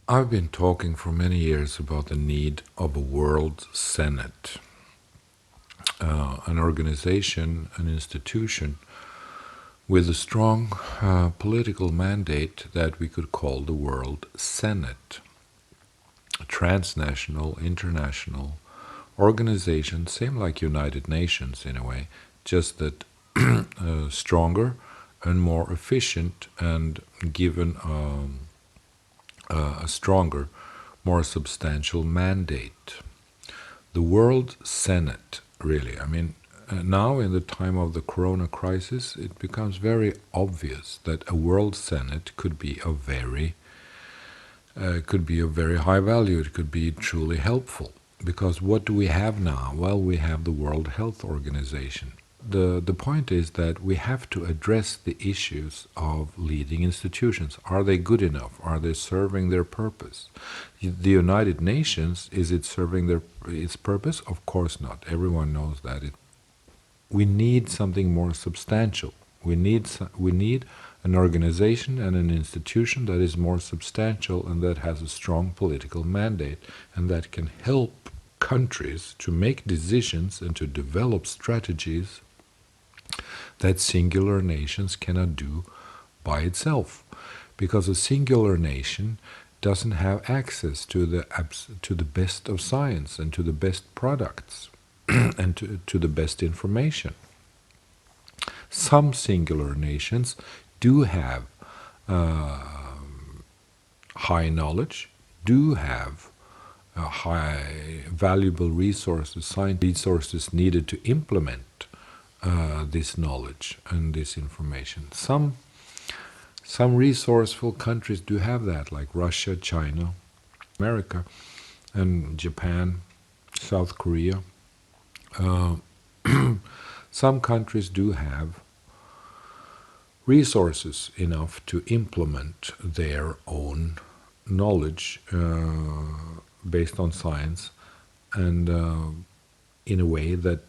I've been talking for many years about the need of a world Senate, an organization, an institution with a strong political mandate that we could call the World Senate, a transnational, international organization, same like United Nations in a way, just that stronger and more efficient and given a stronger, more substantial mandate. The World Senate, really, now in the time of the Corona crisis, it becomes very obvious that a World Senate could be of very high value. It could be truly helpful. Because what do we have now? Well, we have the World Health Organization. The point is that we have to address the issues of leading institutions. Are they good enough? Are they serving their purpose? The United Nations, is it serving its purpose? Of course not. Everyone knows that. We need something more substantial. We need an organization and an institution that is more substantial and that has a strong political mandate and that can help countries to make decisions and to develop strategies that singular nations cannot do by itself. Because a singular nation doesn't have access to the best of science and to the best products and to the best information. Some singular nations do have high knowledge, do have high valuable resources, science resources needed to implement this knowledge and this information. Some resourceful countries do have that, like Russia, China, America, and Japan, South Korea. Some countries do have resources enough to implement their own knowledge based on science and in a way that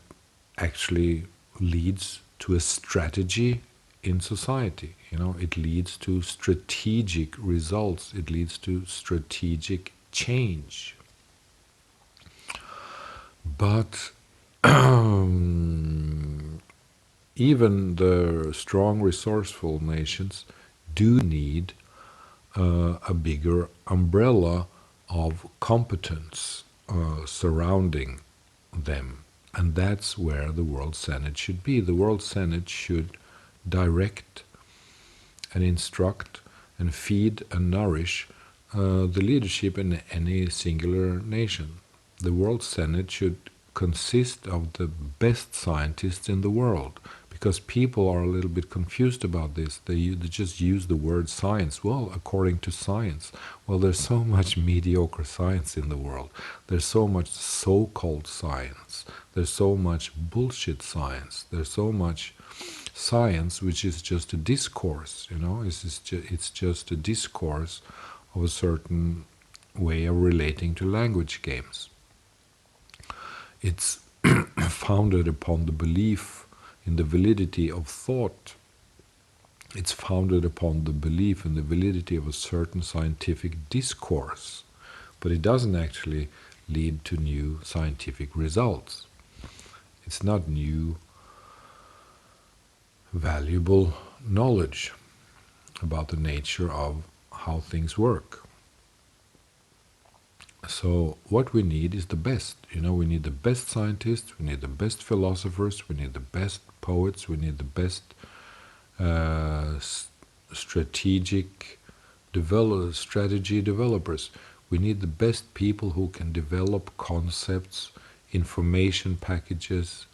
actually leads to a strategy in society. It leads to strategic results. It leads to strategic change. But even the strong, resourceful nations do need a bigger umbrella of competence surrounding them. And that's where the World Senate should be. The World Senate should direct and instruct and feed and nourish the leadership in any singular nation. The World Senate should consist of the best scientists in the world, because people are a little bit confused about this. They just use the word science. Well, according to science. Well, there's so much mediocre science in the world. There's so much so-called science. There's so much bullshit science. There's so much science which is just a discourse. It's just a discourse of a certain way of relating to language games. It's founded upon the belief in the validity of thought. It's founded upon the belief in the validity of a certain scientific discourse, but it doesn't actually lead to new scientific results. It's not new, valuable knowledge about the nature of how things work. So what we need is the best. We need the best scientists, we need the best philosophers, we need the best poets, we need the best strategy developers. We need the best people who can develop concepts, information packages,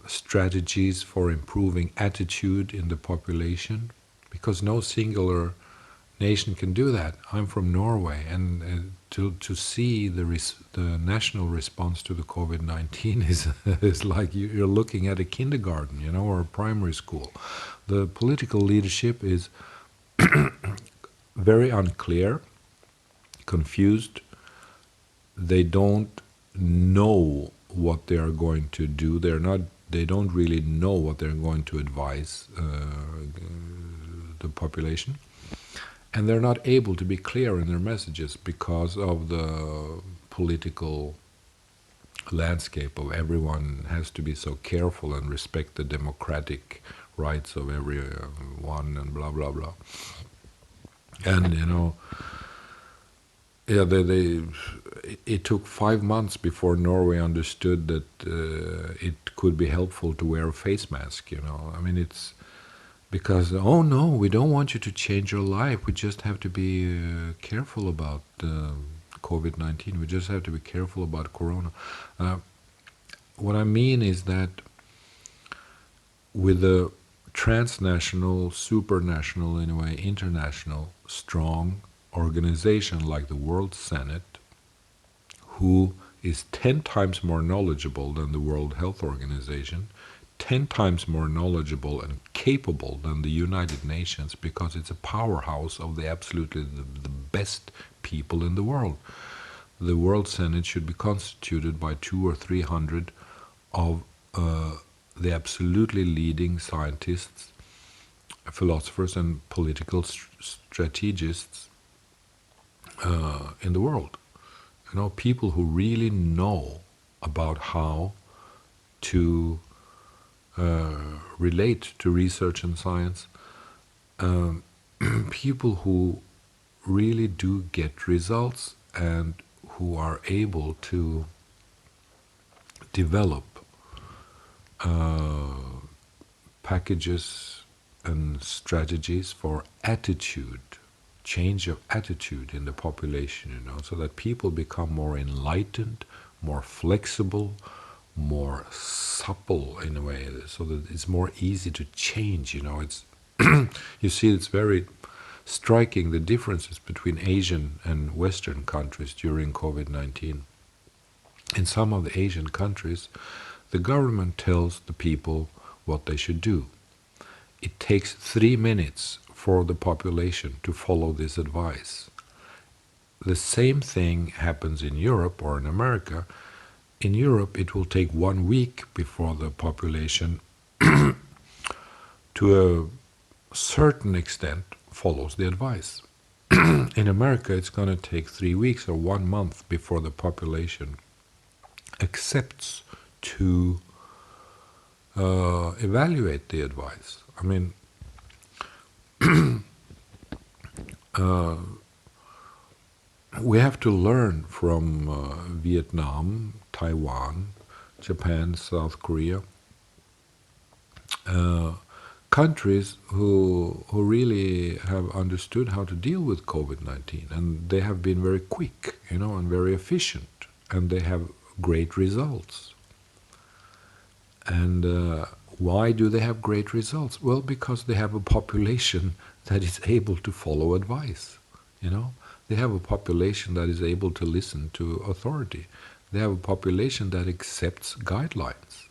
strategies for improving attitude in the population, because no singular nation can do that. I'm from Norway, and to see the national response to the COVID-19 is like you're looking at a kindergarten, or a primary school. The political leadership is very unclear, confused. They don't know what they are going to do. They don't really know what they're going to advise the population. And they're not able to be clear in their messages because of the political landscape of everyone has to be so careful and respect the democratic rights of everyone and blah blah blah. And yeah, it took 5 months before Norway understood that it could be helpful to wear a face mask. I mean, it's because, oh no, we don't want you to change your life. We just have to be careful about COVID-19. We just have to be careful about Corona. What I mean is that with a transnational, supranational, in a way, international, strong organization like the World Senate, who is 10 times more knowledgeable than the World Health Organization, 10 times more knowledgeable and capable than the United Nations, because it's a powerhouse of the best people in the world. The World Senate should be constituted by 200 or 300 of the absolutely leading scientists, philosophers, and political strategists in the world. People who really know about how to relate to research and science, people who really do get results and who are able to develop packages and strategies for change of attitude in the population, so that people become more enlightened, more flexible, more supple in a way, so that it's more easy to change. It's you see, it's very striking the differences between Asian and Western countries during COVID-19. In some of the Asian countries, the government tells the people what they should do. It takes 3 minutes for the population to follow this advice. The same thing happens in Europe or in America. In Europe, it will take 1 week before the population, to a certain extent, follows the advice. In America, it's going to take 3 weeks or 1 month before the population accepts to evaluate the advice. I mean, we have to learn from Vietnam, Taiwan, Japan, South Korea, countries who really have understood how to deal with COVID-19, and they have been very quick, and very efficient, and they have great results. And why do they have great results? Well, because they have a population that is able to follow advice. They have a population that is able to listen to authority. They have a population that accepts guidelines.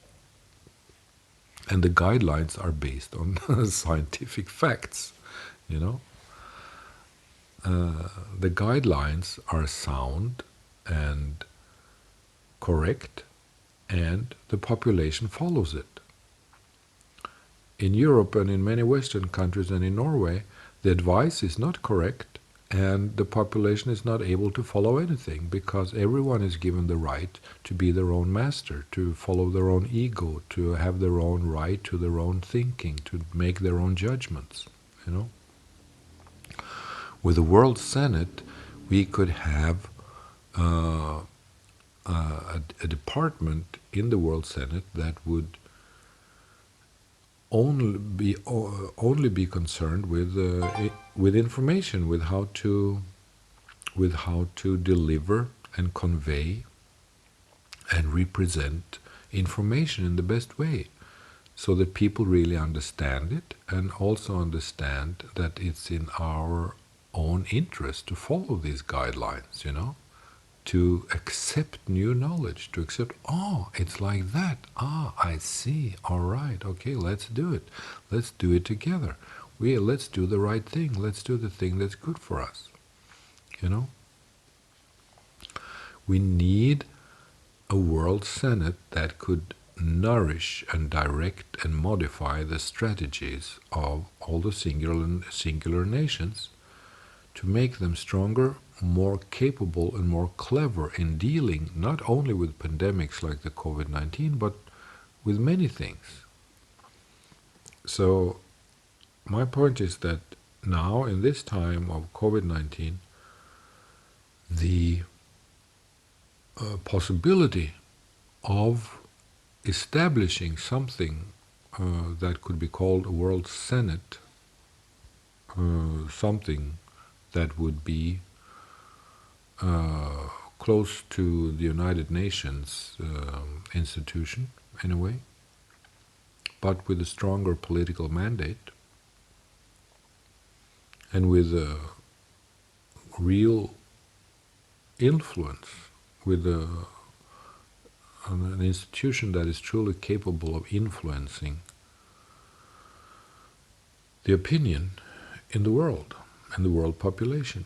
And the guidelines are based on scientific facts. The guidelines are sound and correct, and the population follows it. In Europe and in many Western countries and in Norway, the advice is not correct, and the population is not able to follow anything, because everyone is given the right to be their own master, to follow their own ego, to have their own right to their own thinking, to make their own judgments. With the World Senate, we could have a department in the World Senate that would only be concerned with information, with how to deliver and convey and represent information in the best way, so that people really understand it, and also understand that it's in our own interest to follow these guidelines, to accept new knowledge, to accept, oh, it's like that, I see, all right, okay, let's do it together, let's do the right thing, let's do the thing that's good for us. We need a World Senate that could nourish and direct and modify the strategies of all the singular nations, to make them stronger, more capable, and more clever in dealing not only with pandemics like the COVID-19, but with many things. So my point is that now, in this time of COVID-19, the possibility of establishing something that could be called a World Senate, something that would be close to the United Nations institution in a way, but with a stronger political mandate and with a real influence, with an institution that is truly capable of influencing the opinion in the world and the world population.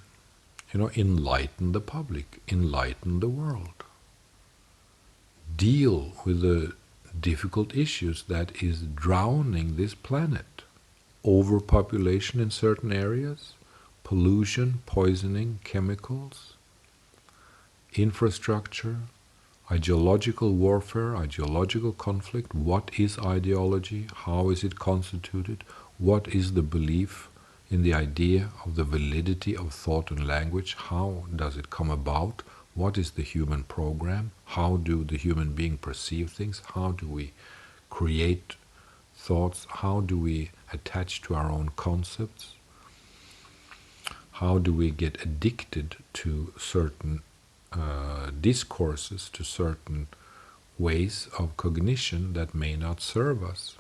Enlighten the public, enlighten the world. Deal with the difficult issues that is drowning this planet. Overpopulation in certain areas, pollution, poisoning, chemicals, infrastructure, ideological warfare, ideological conflict. What is ideology? How is it constituted? What is the belief in the idea of the validity of thought and language? How does it come about? What is the human program? How do the human being perceive things? How do we create thoughts? How do we attach to our own concepts? How do we get addicted to certain discourses, to certain ways of cognition that may not serve us?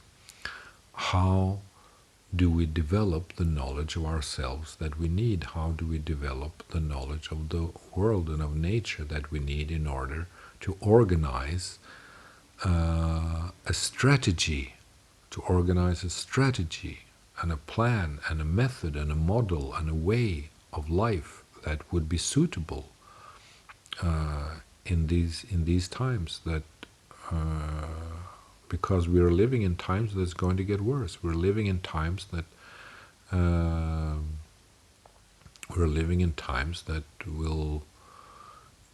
How do we develop the knowledge of ourselves that we need? How do we develop the knowledge of the world and of nature that we need in order to organize a strategy, and a plan and a method and a model and a way of life that would be suitable in these times, that because we are living in times that's going to get worse. We're living in times that will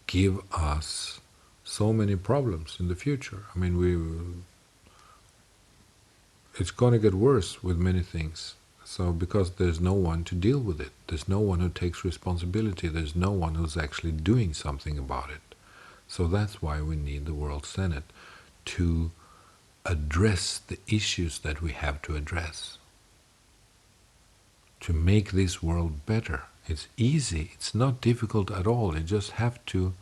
give us so many problems in the future. I mean, it's going to get worse with many things. So because there's no one to deal with it, there's no one who takes responsibility, there's no one who's actually doing something about it. So that's why we need the World Senate to address the issues that we have to address, to make this world better. It's easy, it's not difficult at all. You just have to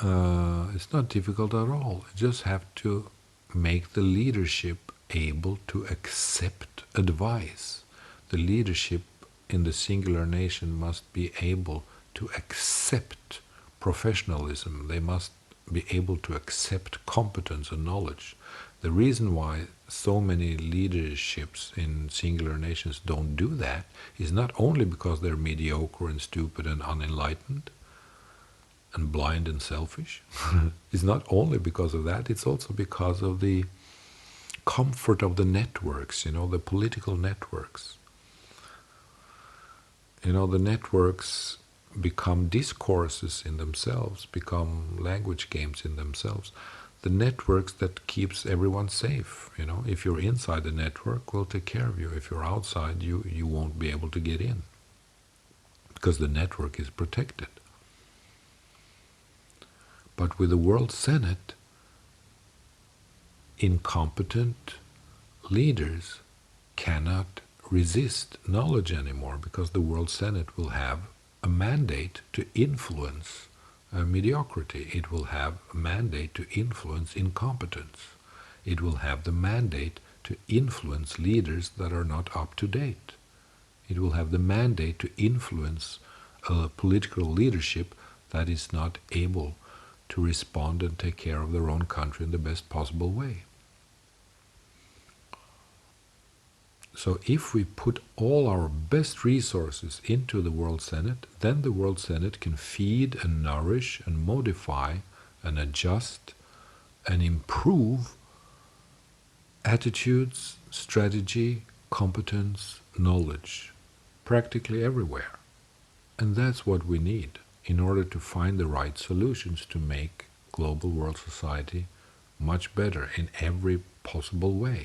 it's not difficult at all. You just have to make the leadership able to accept advice. The leadership in the singular nation must be able to accept professionalism. They must be able to accept competence and knowledge. The reason why so many leaderships in singular nations don't do that is not only because they're mediocre and stupid and unenlightened and blind and selfish. It's not only because of that, it's also because of the comfort of the networks, the political networks. The networks become discourses in themselves, become language games in themselves. The networks that keeps everyone safe. If you're inside the network, we'll take care of you. If you're outside, you won't be able to get in, because the network is protected. But with the World Senate, incompetent leaders cannot resist knowledge anymore, because the World Senate will have a mandate to influence mediocrity. It will have a mandate to influence incompetence. It will have the mandate to influence leaders that are not up to date. It will have the mandate to influence a political leadership that is not able to respond and take care of their own country in the best possible way. So if we put all our best resources into the World Senate, then the World Senate can feed and nourish and modify and adjust and improve attitudes, strategy, competence, knowledge, practically everywhere. And that's what we need in order to find the right solutions to make global world society much better in every possible way.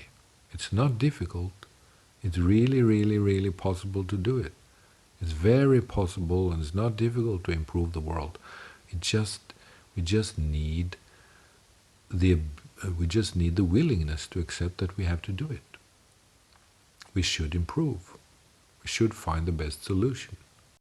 It's not difficult. It's really, really, really possible to do it. It's very possible, and it's not difficult to improve the world. We just need the willingness to accept that we have to do it. We should improve. We should find the best solution.